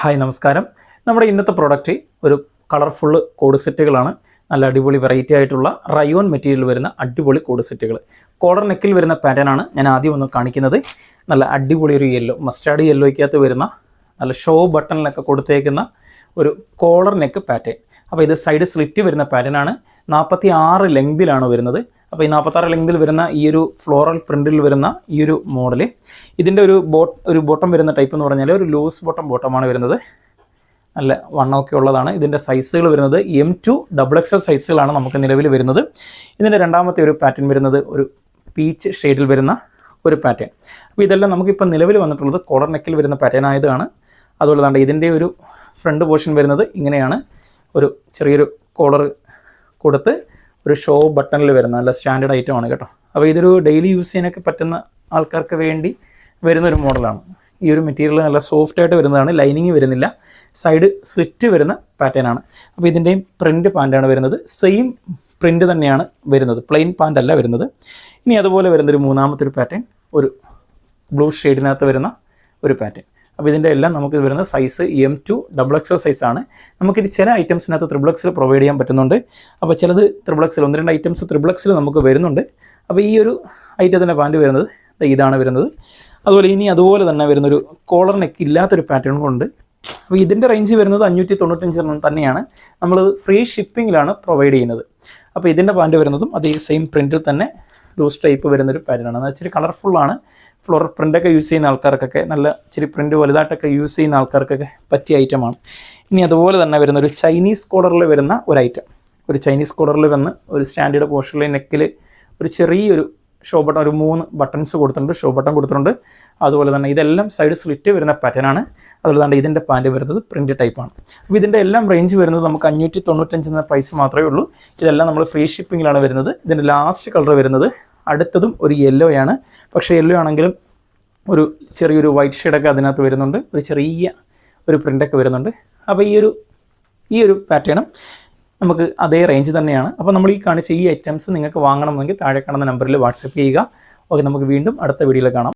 Hi നമസ്കാരം. നമ്മുടെ ഇന്നത്തെ പ്രോഡക്റ്റ് ഒരു കളർഫുൾ കോഡ് സെറ്റുകളാണ്. നല്ല അടിപൊളി വെറൈറ്റി ആയിട്ടുള്ള റയോൺ മെറ്റീരിയൽ വരുന്ന അടിപൊളി കോഡ് സെറ്റുകൾ. കോളർ നെക്കിൽ വരുന്ന പാറ്റേൺ ആണ് ഞാൻ ആദ്യം ഒന്ന് കാണിക്കുന്നത്. നല്ല അടിപൊളി ഒരു യെല്ലോ, മസ്റ്റാർഡ് യെല്ലോയ്ക്കകത്ത് വരുന്ന നല്ല ഷോ ബട്ടണിലൊക്കെ കൊടുത്തേക്കുന്ന ഒരു കോളർ നെക്ക് പാറ്റേൺ. അപ്പോൾ ഇത് സൈഡ് സ്ലിറ്റ് വരുന്ന പാറ്റേൺ ആണ്. 46 ലെങ്തിലാണ് വരുന്നത്. അപ്പോൾ ഈ 46 ലെങ്തിൽ വരുന്ന ഈ ഒരു ഫ്ലോറൽ പ്രിൻറ്റിൽ വരുന്ന ഈ ഒരു മോഡൽ, ഇതിൻ്റെ ഒരു ബോട്ടം വരുന്ന ടൈപ്പ് എന്ന് പറഞ്ഞാൽ ഒരു ലൂസ് ബോട്ടമാണ് വരുന്നത്. നല്ല വണ്ണമൊക്കെ ഉള്ളതാണ്. ഇതിൻ്റെ സൈസുകൾ വരുന്നത് M2 XXL സൈസുകളാണ് നമുക്ക് നിലവിൽ വരുന്നത്. ഇതിൻ്റെ രണ്ടാമത്തെ ഒരു പാറ്റേൺ വരുന്നത് ഒരു പീച്ച് ഷെയ്ഡിൽ വരുന്ന ഒരു പാറ്റേൺ. അപ്പോൾ ഇതെല്ലാം നമുക്കിപ്പോൾ നിലവിൽ വന്നിട്ടുള്ളത് കോളർ നെക്കിൽ വരുന്ന പാറ്റേൺ ആയതാണ്. അതുപോലെ തന്നെ ഇതിൻ്റെ ഒരു ഫ്രണ്ട് പോർഷൻ വരുന്നത് ഇങ്ങനെയാണ്. ഒരു ചെറിയൊരു കോളർ കൊടുത്ത് ഒരു ഷോ ബട്ടണിൽ വരുന്ന നല്ല സ്റ്റാൻഡേർഡ് ഐറ്റമാണ് കേട്ടോ. അപ്പോൾ ഇതൊരു ഡെയിലി യൂസ് ചെയ്യാനൊക്കെ പറ്റുന്ന ആൾക്കാർക്ക് വേണ്ടി വരുന്നൊരു മോഡലാണ്. ഈ ഒരു മെറ്റീരിയൽ നല്ല സോഫ്റ്റ് ആയിട്ട് വരുന്നതാണ്. ലൈനിങ് വരുന്നില്ല. സൈഡ് സ്ലിറ്റ് വരുന്ന പാറ്റേൺ ആണ്. അപ്പോൾ ഇതിൻ്റെയും പ്രിൻറ്റ് പാൻറ്റാണ് വരുന്നത്. സെയിം പ്രിൻറ്റ് തന്നെയാണ് വരുന്നത്, പ്ലെയിൻ പാൻ്റ് അല്ല വരുന്നത്. ഇനി അതുപോലെ വരുന്നൊരു മൂന്നാമത്തെ ഒരു പാറ്റേൺ, ഒരു ബ്ലൂ ഷെയ്ഡിനകത്ത് വരുന്ന ഒരു പാറ്റേൺ. അപ്പോൾ ഇതിൻ്റെ എല്ലാം നമുക്ക് വരുന്ന സൈസ് M2 XXL സൈസാണ്. നമുക്കിത് ചില ഐറ്റംസിനകത്ത് XXL പ്രൊവൈഡ് ചെയ്യാൻ പറ്റുന്നുണ്ട്. അപ്പോൾ ചിലത് XXL, 1-2 ഐറ്റംസ് XXL നമുക്ക് വരുന്നുണ്ട്. അപ്പോൾ ഈ ഒരു ഐറ്റത്തിൻ്റെ പാൻറ്റ് വരുന്നത് ഇതാണ് വരുന്നത്. അതുപോലെ തന്നെ വരുന്നൊരു കോളർ നെക്ക് ഇല്ലാത്തൊരു പാറ്റേൺ കൊണ്ട്. അപ്പോൾ ഇതിൻ്റെ റേഞ്ച് വരുന്നത് 595 തന്നെയാണ്. നമ്മളത് ഫ്രീ ഷിപ്പിങ്ങിലാണ് പ്രൊവൈഡ് ചെയ്യുന്നത്. അപ്പോൾ ഇതിൻ്റെ പാൻറ്റ് വരുന്നതും അതേ സെയിം പ്രിൻറ്റിൽ തന്നെ ലൂസ് ടൈപ്പ് വരുന്നൊരു പാറ്റേൺ ആണ്. ഇച്ചിരി കളർഫുള്ളാണ്. ഫ്ലോറൽ പ്രിൻ്റൊക്കെ യൂസ് ചെയ്യുന്ന ആൾക്കാർക്കൊക്കെ, നല്ല ഇച്ചിരി പ്രിൻറ്റ് വലുതായിട്ടൊക്കെ യൂസ് ചെയ്യുന്ന ആൾക്കാർക്കൊക്കെ പറ്റിയ ഐറ്റമാണ്. ഇനി അതുപോലെ തന്നെ വരുന്ന ഒരു ചൈനീസ് കോളറിൽ വരുന്ന ഒരു ഐറ്റം. ഒരു ചൈനീസ് കോളറിൽ വന്ന് ഒരു സ്റ്റാൻഡേർഡ് പോർഷനിൽ നെക്കിൽ ഒരു ചെറിയൊരു ഷോ ബട്ടൺ, ഒരു 3 ബട്ടൺസ് കൊടുത്തിട്ടുണ്ട്, ഷോ ബട്ടൺ കൊടുത്തിട്ടുണ്ട്. അതുപോലെ തന്നെ ഇതെല്ലാം സൈഡ് സ്ലിറ്റ് വരുന്ന പാറ്റേൺ ആണ്. അതുപോലെ തന്നെ ഇതിൻ്റെ പാൻറ്റ് വരുന്നത് പ്രിൻറ്റ് ടൈപ്പാണ്. അപ്പോൾ ഇതിൻ്റെ എല്ലാം റേഞ്ച് വരുന്നത് നമുക്ക് 595 എന്ന പ്രൈസ് മാത്രമേ ഉള്ളൂ. ഇതെല്ലാം നമ്മൾ ഫ്രീ ഷിപ്പിങ്ങിലാണ് വരുന്നത്. ഇതിൻ്റെ ലാസ്റ്റ് കളർ വരുന്നത് അടുത്തതും ഒരു യെല്ലോയാണ്. പക്ഷേ യെല്ലോ ആണെങ്കിലും ഒരു ചെറിയൊരു വൈറ്റ് ഷെയ്ഡൊക്കെ അതിനകത്ത് വരുന്നുണ്ട്. ഒരു ചെറിയ ഒരു പ്രിൻ്റൊക്കെ വരുന്നുണ്ട്. അപ്പോൾ ഈ ഒരു പാറ്റേണും നമുക്ക് അതേ റേഞ്ച് തന്നെയാണ്. അപ്പോൾ നമ്മൾ ഈ കാണിച്ച ഈ ഐറ്റംസ് നിങ്ങൾക്ക് വാങ്ങണമെങ്കിൽ താഴെ കാണുന്ന നമ്പറിൽ വാട്സപ്പ് ചെയ്യുക. ഓക്കെ, നമുക്ക് വീണ്ടും അടുത്ത വീഡിയോയിൽ കാണാം.